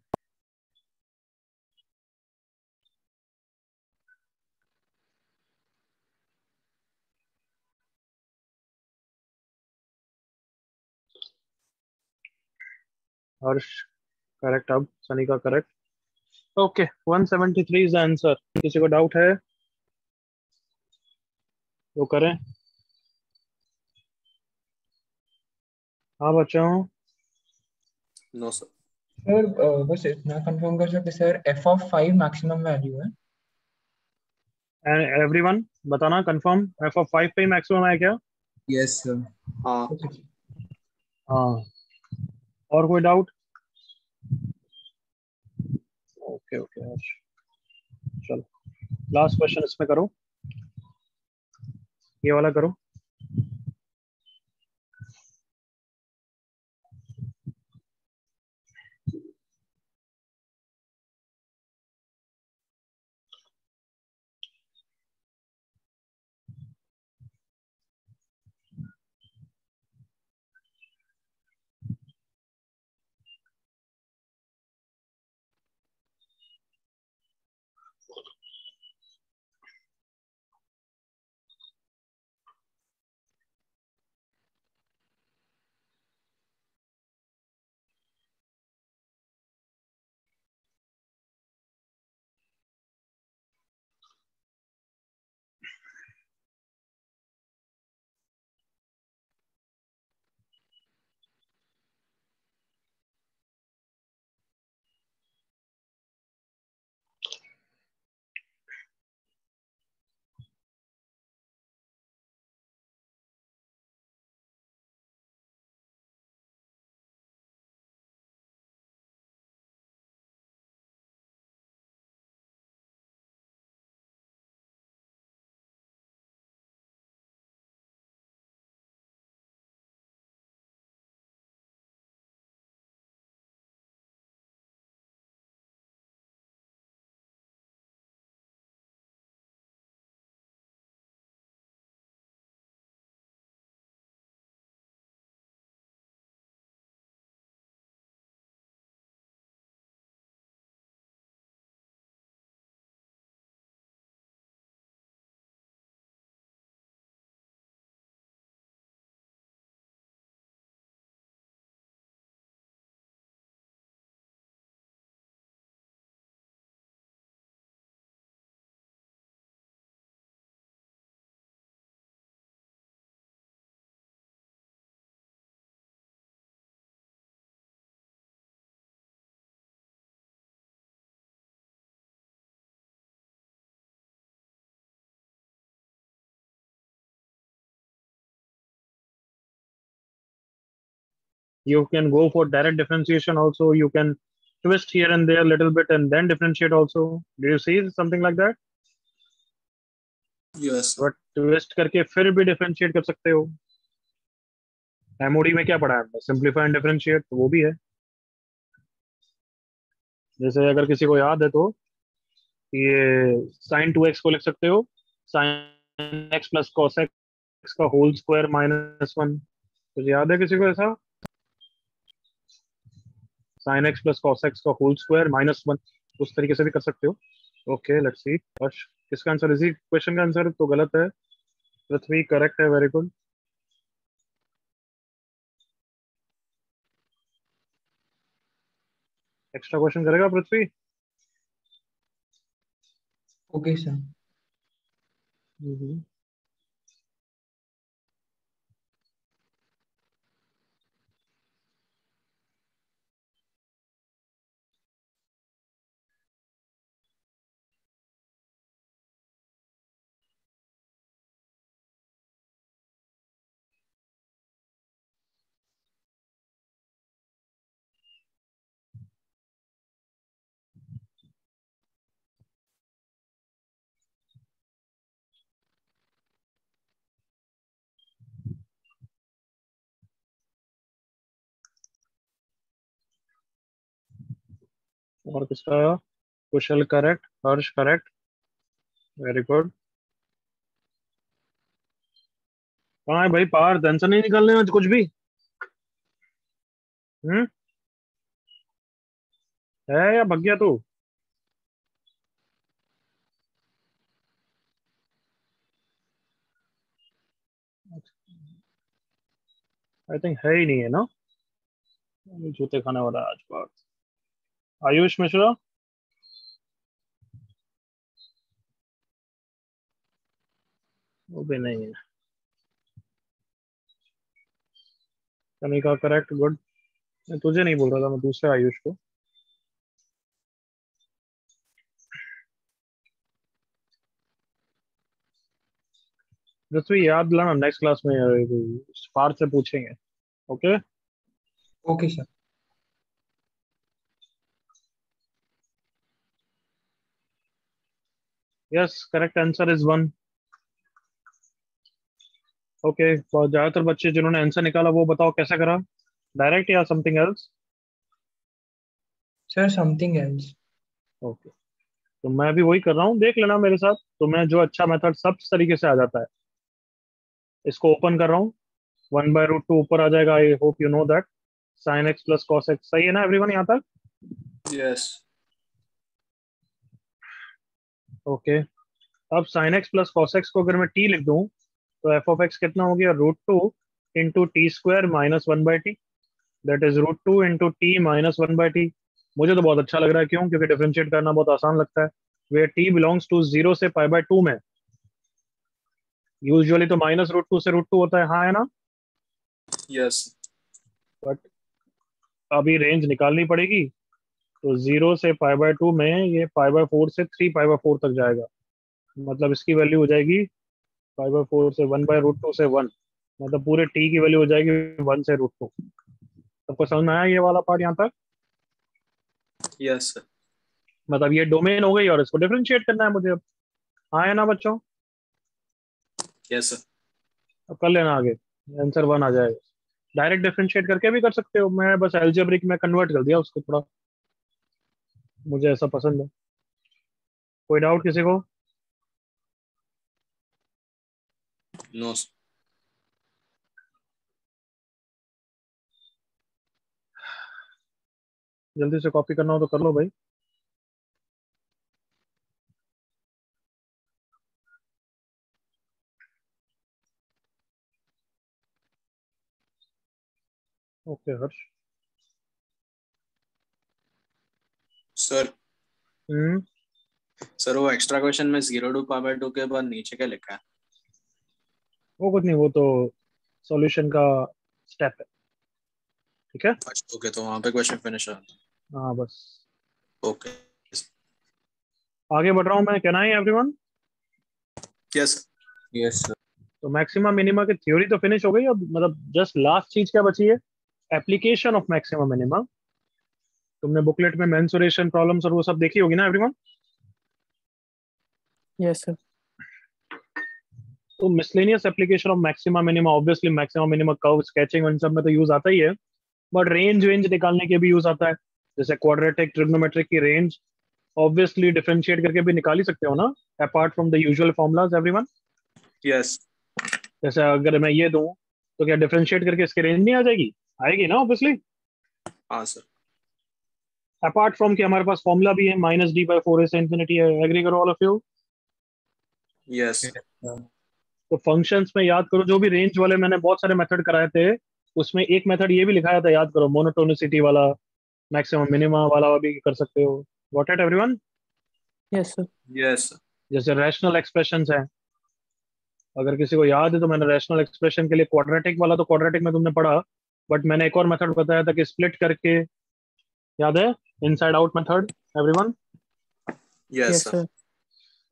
Harsh correct अब Sanika correct. Okay, 173 is the answer. किसी को डाउट है तो करें. हाँ बच्चों. No sir. सर बस इतना कंफर्म कर सकते सर f(5) मैक्सिमम वैल्यू है. And everyone बताना कंफर्म f(5) पे मैक्सिमम है क्या? Yes sir. हाँ. हाँ. और कोई डाउट? ओके ओके हर्ष. चलो लास्ट क्वेश्चन इसमें करो. ये वाला करो. You can go for direct differentiation also. You can twist here and there a little bit and then differentiate also. Do you see something like that? Yes. But twist करके फिर भी differentiate कर सकते हो. MOD में क्या पढ़ा है? Simplify and differentiate, तो वो भी है. जैसे अगर किसी को याद है तो ये sin 2x को लिख सकते हो sin x plus cos x का होल स्क्वायर -1. तो याद है किसी को ऐसा? sin x plus cos x का होल स्क्वायर -1, उस तरीके से भी कर सकते हो. Okay, let's see. हर्ष, किसका आंसर? इसी क्वेश्चन का आंसर तो गलत है. पृथ्वी करेक्ट है. Very good. एक्स्ट्रा क्वेश्चन करेगा पृथ्वी? Okay sir. और किसका? Kushal correct. Harsh correct. Very good. कहाँ है भाई पार? आंसर नहीं निकालने में कुछ भी है या भग गया तू? आई थिंक है ही नहीं है ना. जूते खाने वाला है आज बात. आयुष मिश्रा. वो भी नहीं है. कनिका करेक्ट. गुड. मैं तुझे नहीं बोल रहा था, मैं दूसरे आयुष को. पृथ्वी याद लाना, नेक्स्ट क्लास में पार से पूछेंगे. Okay. Okay sir. Yes, correct answer is 1. Okay, तो ज्यादातर बच्चे जिन्होंने आंसर निकाला वो बताओ कैसा करा? डायरेक्ट या something else? Sir something else. Okay, तो मैं भी वही कर रहा हूँ, देख लेना मेरे साथ. तो मैं जो अच्छा मेथड सब तरीके से आ जाता है, इसको ओपन कर रहा हूँ. 1/√2 ऊपर आ जाएगा. I hope you know that. sin x plus cos x. सही है ना एवरीवन यहाँ तक? Yes. ओके. अब sin x plus cos x को अगर मैं t लिख दूं तो f of x कितना हो गया? √2 into T square -1/t. That is √2 into T -1/t. मुझे तो बहुत अच्छा लग रहा है. क्यों? क्योंकि डिफरेंशिएट करना बहुत आसान लगता है. वेयर t बिलोंग्स टू 0 से π/2 में. यूजुअली तो -√2 से √2 होता है. हाँ है ना? Yes. बट अभी रेंज निकालनी पड़ेगी. तो 0 से π/2 में ये π/4 से 3π/4 तक जाएगा. मतलब इसकी वैल्यू हो जाएगी π/4 से 1/√2 से 1. मतलब पूरे t की वैल्यू हो जाएगी 1 से √2. सबको समझ में आया ये वाला पार्ट यहाँ तक? Yes, sir. मतलब ये डोमेन हो गई और इसको डिफरेंशिएट करना है मुझे अब. हाँ है ना बच्चों? Yes, sir. अब कर लेना आगे. आंसर 1 आ जाएगा. डायरेक्ट डिफरेंशिएट करके भी कर सकते हो. मैं बस एल्जेब्रिक में कन्वर्ट कर दिया उसको थोड़ा, मुझे ऐसा पसंद है. कोई डाउट किसी को? No, sir. जल्दी से कॉपी करना हो तो कर लो भाई. ओके हर्ष. Sir, हम्म. सर वो एक्स्ट्रा क्वेश्चन में 0 to π/2 के बाद नीचे क्या लिखा है? वो कुछ नहीं, वो तो सॉल्यूशन का स्टेप है. ठीक है. अच्छा, ओके, तो वहां पे क्वेश्चन फिनिश है. हाँ बस. ओके. आगे बढ़ रहा हूँ मैं. Can I everyone? Yes. Yes sir. तो मैक्सिमा मिनिमा की थ्योरी तो फिनिश हो गई. अब मतलब जस्ट लास्ट चीज क्या बची है? Application of maximum minima. तुमने बुकलेट में मेंसुरेशन प्रॉब्लम्स और वो सब देखी होगी ना एवरीवन? Yes sir. तो miscellaneous application of maxima minima, obviously maxima minima curve sketching इन सब में तो यूज आता ही है, बट रेंज निकालने के भी यूज आता है। जैसे क्वाड्रेटिक ट्रिग्नोमेट्रिक की रेंज ऑब्वियसली डिफरेंशिएट करके भी निकाल ही सकते हो ना, apart from the usual formulas everyone. Yes जैसे अगर मैं ये दूं तो क्या डिफरेंशिएट करके इसकी रेंज नहीं आ जाएगी? आएगी ना ऑब्वियसली। हाँ सर। अपार्ट फ्रॉम कि हमारे पास फॉर्मूला भी है -d/4a से इंफिनिटी है। एग्री करो ऑल ऑफ यू? यस तो फंक्शंस में याद करो, जो भी रेंज वाले मैंने बहुत सारे मेथड कराए थे, उसमें एक मेथड ये भी लिखाया था, याद करो, मोनोटोनिसिटी वाला, मैक्सिमम मिनिमा वाला भी कर सकते हो। Got it everyone? Yes sir. Yes जैसे रैशनल एक्सप्रेशंस है, अगर किसी को याद है तो मैंने रैशनल एक्सप्रेशन के लिए क्वाड्रेटिक वाला तो क्वाड्रेटिक में तुमने पढ़ा, बट मैंने एक और मेथड बताया था कि स्प्लिट करके, याद है? Inside out method everyone? Yes yes sir. Sir.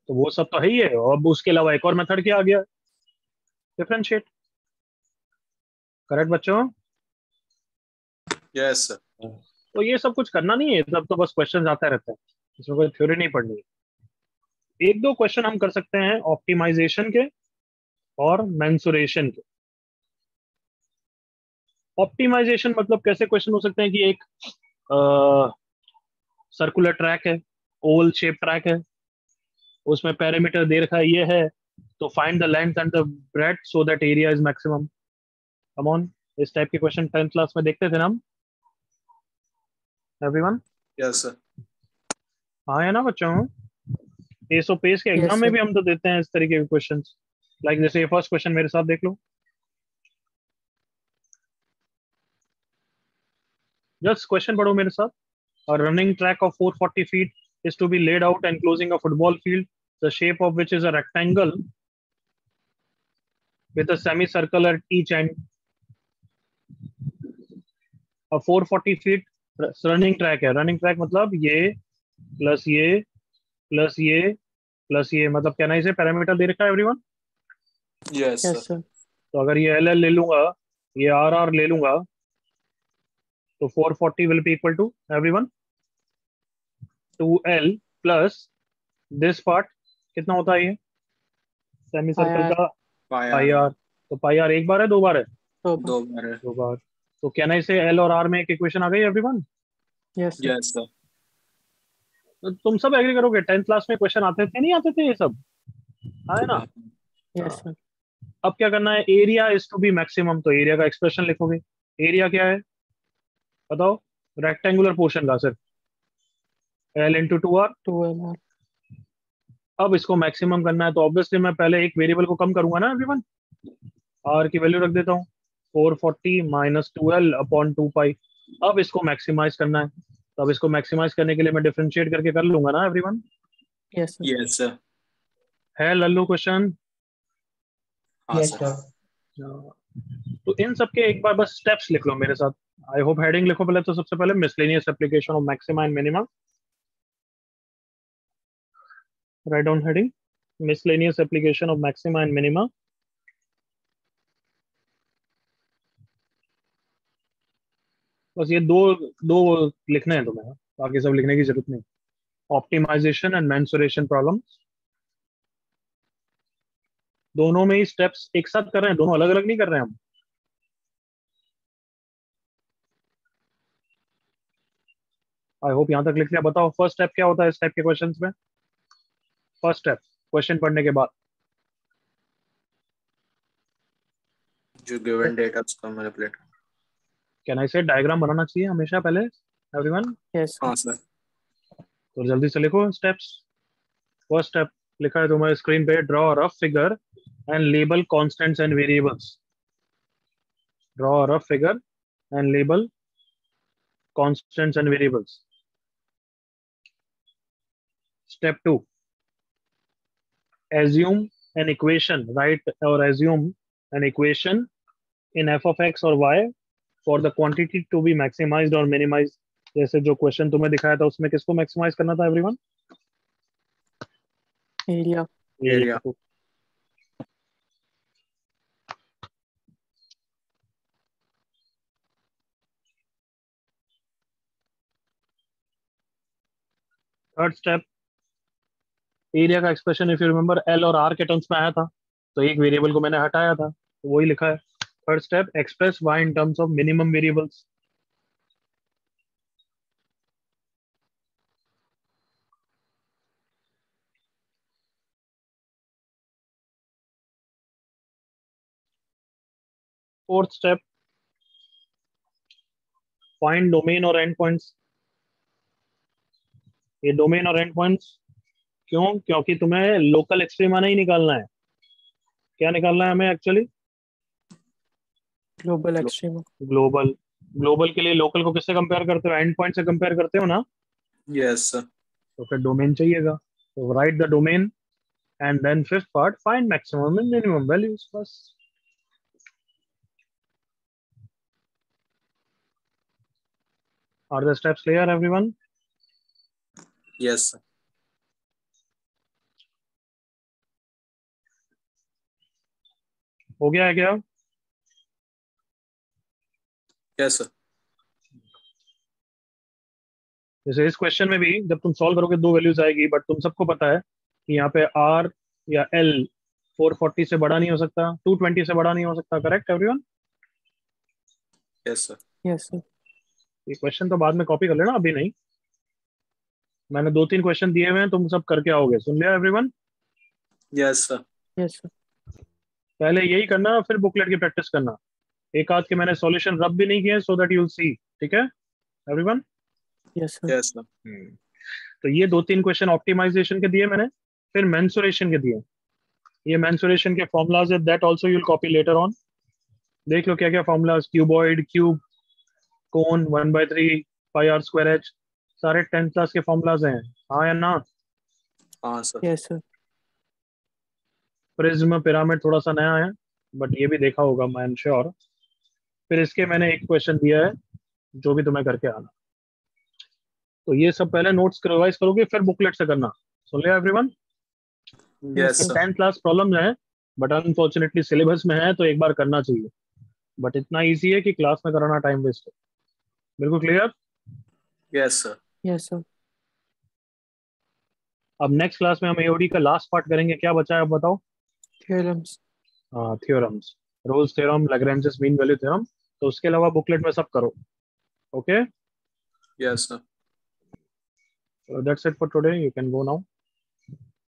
तो वो सब तो है ही है, और अब उसके अलावा एक और मेथड क्या आ गया? डिफरेंशिएट। करेक्ट बच्चों? Yes sir. तो ये सब कुछ करना नहीं है, सब तो बस क्वेश्चन आता रहता है, इसमें कोई थ्योरी नहीं पढ़नी है। एक दो क्वेश्चन हम कर सकते हैं ऑप्टिमाइजेशन के और मेंसुरेशन के। ऑप्टिमाइजेशन मतलब कैसे क्वेश्चन हो सकते हैं कि एक सर्कुलर ट्रैक है, ओवल शेप ट्रैक है, उसमें पैरामीटर दे रखा है ये है, तो find the length and the breadth so that area is maximum. Come on, इस टाइप के क्वेश्चन 10th क्लास में देखते थे ना हम एवरीवन? Yes sir. हाँ है ना बच्चों? एस ओ पेस के यस एग्जाम में सर। भी हम तो देते हैं इस तरीके के क्वेश्चंस। लाइक जैसे ये फर्स्ट क्वेश्चन मेरे साथ देख लो, जस्ट क्वेश्चन पढ़ो मेरे साथ। A running track of 440 feet is to be laid out enclosing a football field, the shape of which is a rectangle with a semicircle at each end. A 440 feet running track है। running track मतलब ये प्लस ये प्लस ये प्लस ये, मतलब क्या ना, इसे पैरामीटर दे रखा है everyone? Yes yes sir. Sir. तो अगर ये एल एल ले लूंगा, ये आर आर ले लूंगा, तो 440 will be equal to everyone 2L plus this part, कितना होता है ये सेमी सर्कल आर। का? Pi pi R R. तो पाई आर एक बार है, दो बार है? तो दो बार है। दो बार। तो क्या ना, इसे एल और आर में एक इक्वेशन आ गई everyone? Yes sir. Yes sir. तो तुम सब एग्री करोगे 10th क्लास में क्वेश्चन आते थे नहीं आते थे ये सब? है ना? Yes sir. अब क्या करना है, area is to be maximum, तो एरिया का एक्सप्रेशन लिखोगे। एरिया क्या है बताओ? रेक्टेंगुलर पोर्शन का सिर्फ L इंटू 2R। 2L। अब इसको मैक्सिमम करना है तो ऑब्वियसली मैं पहले एक वेरिएबल को कम करूंगा ना एवरीवन, R की वैल्यू रख देता हूँ 440 माइनस 2L अपॉन 2 पाई। अब इसको मैक्सिमाइज करना है, तो अब इसको मैक्सिमाइज करने के लिए मैं डिफरेंशिएट करके कर लूंगा ना everyone? Yes sir. Yes sir. है लल्लू क्वेश्चन? हाँ यस सर। सर। तो इन सब के एक बार बस स्टेप्स लिख लो मेरे साथ। आई होप हेडिंग लिखो पहले, तो सबसे पहले miscellaneous application of maxima and minima. Write down heading miscellaneous application of maxima and minima. बस ये दो दो लिखने हैं तुम्हें, बाकी सब लिखने की जरूरत नहीं। ऑप्टिमाइजेशन एंड मेंसुरेशन प्रॉब्लम, दोनों में ही स्टेप्स एक साथ कर रहे हैं, दोनों अलग अलग नहीं कर रहे हैं हम। आई होप यहां तक लिख लिया। बताओ फर्स्ट स्टेप क्या होता है इस टाइप के क्वेश्चंस में? फर्स्ट स्टेप क्वेश्चन पढ़ने के बाद जो गिवन डेटा उसका मैनिपुलेट। क्या ना, इसे डायग्राम बनाना चाहिए हमेशा पहले एवरीवन? Yes sir. हाँ सर। तो जल्दी से लिखो स्टेप्स। फर्स्ट स्टेप लिखा है तुम्हारे स्क्रीन पे, draw a rough figure and label constants and variables. Draw a rough figure and label constants and variables. Step 2, assume an equation, write or assume an equation in f of x or y for the quantity to be maximized or minimized। जैसे जो क्वेश्चन तुम्हें दिखाया था उसमें किसको मैक्सिमाइज करना था एवरीवन? एरिया। एरिया। को। थर्ड स्टेप, एरिया का expression if you remember L और आर के टर्म्स में आया था, तो एक वेरिएबल को मैंने हटाया था, तो वही लिखा है। Third step, express y in terms of minimum variables. Fourth step, find domain और एंड पॉइंट्स। ये डोमेन और एंड पॉइंट्स क्यों? क्योंकि तुम्हें लोकल एक्सट्रीमा नहीं निकालना है। क्या निकालना है हमें actually? Global extrema. Global. Global के लिए लोकल को किससे कंपेयर करते हो? एंड पॉइंट से कंपेयर करते हो ना? Yes sir. तो फिर डोमेन चाहिएगा, तो write the domain and then fifth part, find maximum and minimum values. बस। Are the steps clear everyone? Yes sir. हो गया है क्या? Yes sir. जैसे इस क्वेश्चन में भी जब तुम सॉल्व करोगे दो वैल्यूज आएगी, बट तुम सबको पता है कि यहाँ पे आर या एल 440 से बड़ा नहीं हो सकता, 220 से बड़ा नहीं हो सकता। Correct everyone? Yes sir. Yes sir. ये क्वेश्चन तो बाद में कॉपी कर लेना, अभी नहीं। मैंने 2-3 क्वेश्चन दिए हुए हैं, तुम सब करके आओगे। सुन लिया everyone? Yes sir. Yes sir. पहले यही करना, फिर बुकलेट की प्रैक्टिस करना। एक आध के मैंने सॉल्यूशन रब भी नहीं किए, so that you will see. ठीक है everyone? Yes sir. Yes sir. तो ये 2-3 क्वेश्चन ऑप्टिमाइजेशन के दिए मैंने, फिर मेंसुरेशन के दिए। ये मेंसुरेशन के फॉर्मुलाज है, that also you will copy later on. देख लो क्या क्या formulas, cuboid, cube, cone, 1/3, pi R square H, सारे 10th क्लास के फॉर्मुलाज हैं। हाँ या ना? हाँ sir. Yes sir. Prism, pyramid थोड़ा सा नया है, बट ये भी देखा होगा मैं एम श्योर। फिर इसके मैंने एक क्वेश्चन दिया है जो भी तुम्हें करके आना। तो ये सब पहले नोट्स रिवाइज करोगे, फिर बुकलेट से करना। सुन लिया everyone? Yes sir. 10th class problem है, बट अनफॉर्चुनेटली सिलेबस में है, तो एक बार करना चाहिए। बट इतना इजी है कि क्लास में कराना टाइम वेस्ट है। बिल्कुल clear? Yes sir. Yes sir. अब नेक्स्ट क्लास में हम एओडी का लास्ट पार्ट करेंगे। क्या बचा है अब बताओ? थ्योरम्स। हाँ, theorems, Rolle's theorem, Lagrange's mean value theorem. तो उसके अलावा बुकलेट में सब करो। Okay, yes sir. That's it for today, you can go now.